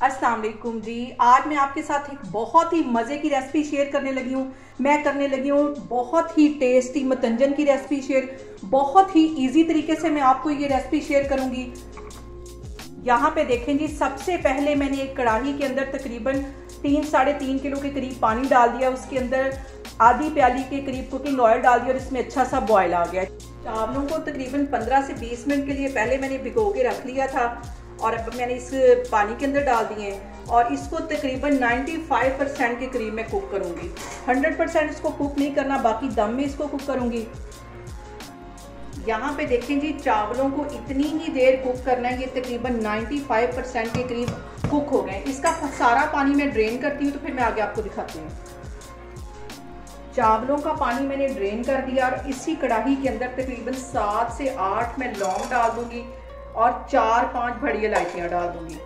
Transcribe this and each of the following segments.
अस्सलाम वालेकुम जी। आज मैं आपके साथ एक बहुत ही मज़े की रेसिपी शेयर करने लगी हूँ। मैं करने लगी हूँ बहुत ही टेस्टी मतंजन की रेसिपी शेयर। बहुत ही इजी तरीके से मैं आपको ये रेसिपी शेयर करूँगी। यहाँ पे देखें जी, सबसे पहले मैंने एक कढ़ाई के अंदर तकरीबन 3-3.5 किलो के करीब पानी डाल दिया। उसके अंदर आधी प्याली के करीब कुकिंग ऑयल डाल दिया और इसमें अच्छा सा बॉयल आ गया। चावलों को तकरीबन 15 से 20 मिनट के लिए पहले मैंने भिगो के रख लिया था और अब मैंने इस पानी के अंदर डाल दिए हैं और इसको तकरीबन 95% के करीब मैं कुक करूँगी। 100% इसको कुक नहीं करना, बाकी दम में इसको कुक करूँगी। यहाँ पे देखें जी, चावलों को इतनी ही देर कुक करना है, ये तकरीबन 95% के करीब कुक हो गए। इसका सारा पानी मैं ड्रेन करती हूँ तो फिर मैं आगे आपको दिखाती हूँ। चावलों का पानी मैंने ड्रेन कर दिया और इसी कढ़ाई के अंदर तकरीबन 7 से 8 मैं लौंग डाल दूंगी और 4-5 बड़ी इलायचियाँ डाल दूंगी।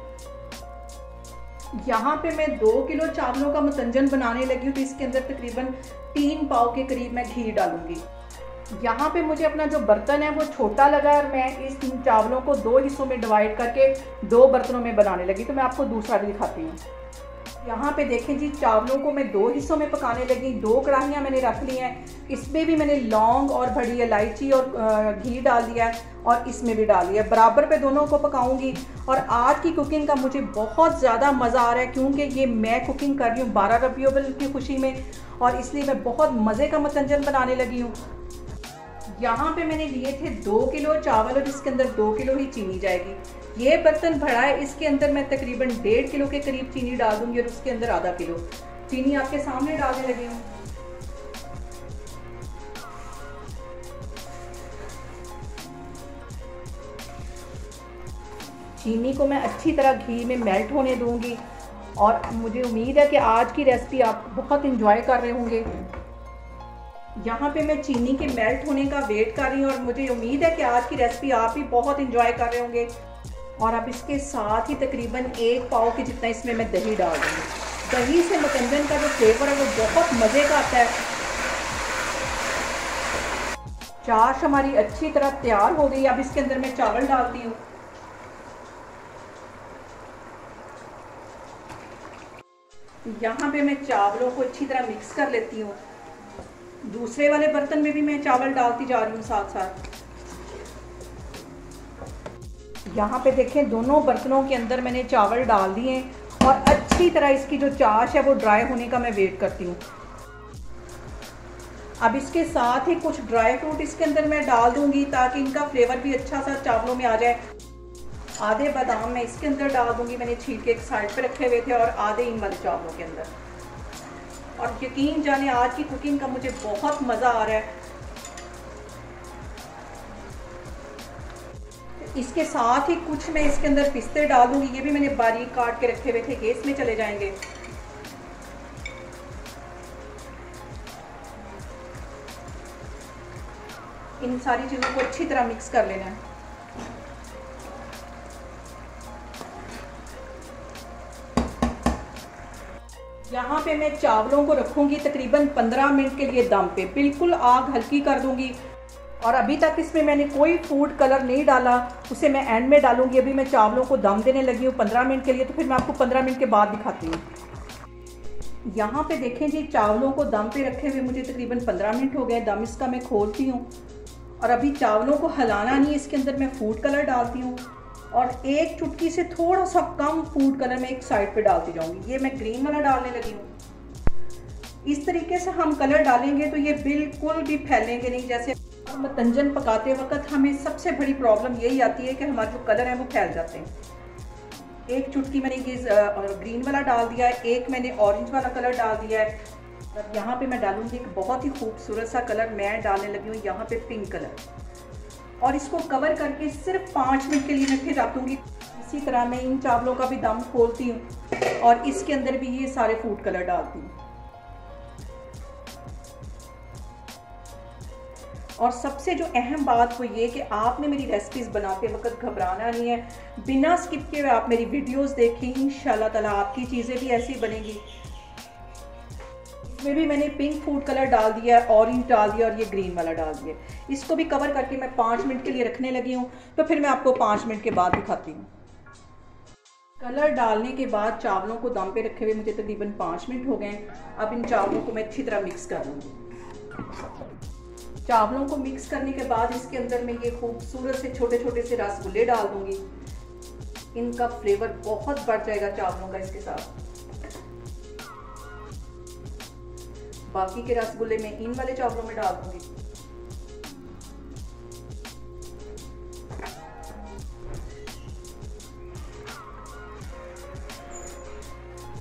यहाँ पे मैं 2 किलो चावलों का मतंजन बनाने लगी हूँ तो इसके अंदर तकरीबन 3 पाव के करीब मैं घी डालूंगी। यहाँ पे मुझे अपना जो बर्तन है वो छोटा लगा और मैं इस चावलों को 2 हिस्सों में डिवाइड करके 2 बर्तनों में बनाने लगी। तो मैं आपको दूसरा भी दिखाती हूँ। यहाँ पे देखें जी, चावलों को मैं 2 हिस्सों में पकाने लगी। 2 कढ़ाइयाँ मैंने रख ली हैं। इसमें भी मैंने लौंग और बड़ी इलायची और घी डाल दिया है और इसमें भी डाल दिया। बराबर पे दोनों को पकाऊंगी। और आज की कुकिंग का मुझे बहुत ज़्यादा मज़ा आ रहा है क्योंकि ये मैं कुकिंग कर रही हूँ 12 रबीउल अव्वल की खुशी में और इसलिए मैं बहुत मज़े का मतंजन बनाने लगी हूँ। यहाँ पे मैंने लिए थे 2 किलो चावल और इसके अंदर 2 किलो ही चीनी जाएगी। ये बर्तन बड़ा है, इसके अंदर मैं तकरीबन 1.5 किलो के करीब चीनी डाल दूंगी और उसके अंदर आधा किलो चीनी आपके सामने डालने लगी हूँ। चीनी को मैं अच्छी तरह घी में मेल्ट होने दूंगी और मुझे उम्मीद है कि आज की रेसिपी आप बहुत इंजॉय कर रहे होंगे। यहाँ पे मैं चीनी के मेल्ट होने का वेट कर रही हूँ और मुझे उम्मीद है कि आज की रेसिपी आप भी बहुत इंजॉय कर रहे होंगे। और अब इसके साथ ही तकरीबन 1 पाव के जितना इसमें मैं दही डाल दूँगी। दही से मतंजन का जो फ्लेवर है वो बहुत मज़े का आता है। चाश हमारी अच्छी तरह तैयार हो गई। अब इसके अंदर मैं चावल डालती हूँ। यहाँ पे मैं चावलों को अच्छी तरह मिक्स कर लेती हूँ। दूसरे वाले बर्तन में भी मैं चावल डालती जा रही हूँ साथ साथ। यहाँ पे देखें, दोनों बर्तनों के अंदर मैंने चावल डाल दिए और अच्छी तरह इसकी जो चाश है वो ड्राई होने का मैं वेट करती हूँ। अब इसके साथ ही कुछ ड्राई फ्रूट इसके अंदर मैं डाल दूंगी ताकि इनका फ्लेवर भी अच्छा सा चावलों में आ जाए। आधे बादाम मैं इसके अंदर डाल दूंगी, मैंने छील के एक साइड पे रखे हुए थे, और आधे इन वाले चावलों के अंदर। और यकीन जाने आज की कुकिंग का मुझे बहुत मज़ा आ रहा है। इसके साथ ही कुछ मैं इसके अंदर पिस्ते डाल दूंगी। ये भी मैंने बारीक काट के रखे हुए थे, ये इसमें चले जाएंगे। इन सारी चीज़ों को अच्छी तरह मिक्स कर लेना है। यहाँ पे मैं चावलों को रखूँगी तकरीबन 15 मिनट के लिए दम पे। बिल्कुल आग हल्की कर दूँगी। और अभी तक इसमें मैंने कोई फूड कलर नहीं डाला, उसे मैं एंड में डालूँगी। अभी मैं चावलों को दम देने लगी हूँ 15 मिनट के लिए, तो फिर मैं आपको 15 मिनट के बाद दिखाती हूँ। यहाँ पे देखें जी, चावलों को दम पे रखे हुए मुझे तकरीबन 15 मिनट हो गए। दम इसका मैं खोलती हूँ और अभी चावलों को हिलाना नहीं, इसके अंदर मैं फूड कलर डालती हूँ और एक चुटकी से थोड़ा सा कम फूड कलर मैं एक साइड पे डालती जाऊंगी। ये मैं ग्रीन वाला डालने लगी हूँ। इस तरीके से हम कलर डालेंगे तो ये बिल्कुल भी फैलेंगे नहीं। जैसे मतंजन पकाते वक्त हमें सबसे बड़ी प्रॉब्लम यही आती है कि हमारे जो कलर हैं वो फैल जाते हैं। एक चुटकी मैंने ये ग्रीन वाला डाल दिया है, एक मैंने ऑरेंज वाला कलर डाल दिया है। और यहाँ पे मैं डालूंगी एक बहुत ही खूबसूरत सा कलर, मैं डालने लगी हूँ यहाँ पे पिंक कलर। और इसको कवर करके सिर्फ 5 मिनट के लिए मैं फिर रखूँगी। इसी तरह मैं इन चावलों का भी दम खोलती हूँ और इसके अंदर भी ये सारे फूड कलर डालती हूँ। और सबसे जो अहम बात वो ये कि आपने मेरी रेसिपीज़ बनाते वक्त घबराना नहीं है। बिना स्किप किए आप मेरी वीडियोस देखें, इंशाल्लाह ताला आपकी चीज़ें भी ऐसी बनेगी। इसमें भी मैंने पिंक फूड कलर डाल दिया, ऑरेंज डाल दिया और ये ग्रीन वाला डाल दिया। इसको भी कवर करके मैं 5 मिनट के लिए रखने लगी हूँ, तो फिर मैं आपको 5 मिनट के बाद दिखाती हूँ। कलर डालने के बाद चावलों को दम पे रखे हुए मुझे तकरीबन 5 मिनट हो गए। अब इन चावलों को मैं अच्छी तरह मिक्स कर लूँगी। चावलों को मिक्स करने के बाद इसके अंदर मैं ये खूबसूरत से छोटे छोटे से रसगुल्ले डाल दूँगी। इनका फ्लेवर बहुत बढ़ जाएगा चावलों का इसके साथ। बाकी के रसगुल्ले मैं इन वाले चावलों में डाल दूँगी।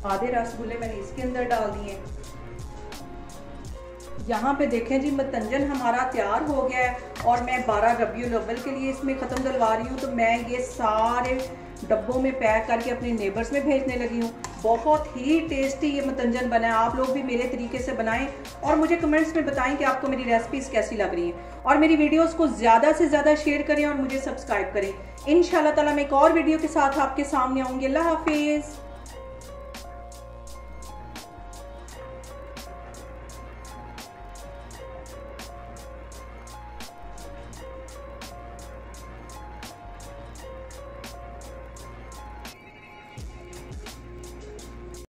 आधे रसगुल्ले मैंने इसके अंदर डाल दिए। यहाँ पे देखें जी, मतंजन हमारा तैयार हो गया है और मैं 12 रबीउल अव्वल के लिए इसमें ख़त्म डलवा रही हूँ। तो मैं ये सारे डब्बों में पैक करके अपने नेबर्स में भेजने लगी हूँ। बहुत ही टेस्टी ये मतंजन बना है। आप लोग भी मेरे तरीके से बनाएं और मुझे कमेंट्स में बताएं कि आपको मेरी रेसिपीज़ कैसी लग रही हैं। और मेरी वीडियोस को ज़्यादा से ज़्यादा शेयर करें और मुझे सब्सक्राइब करें। इंशाल्लाह ताला मैं एक और वीडियो के साथ आपके सामने आऊँगी। अल्लाह हाफिज़।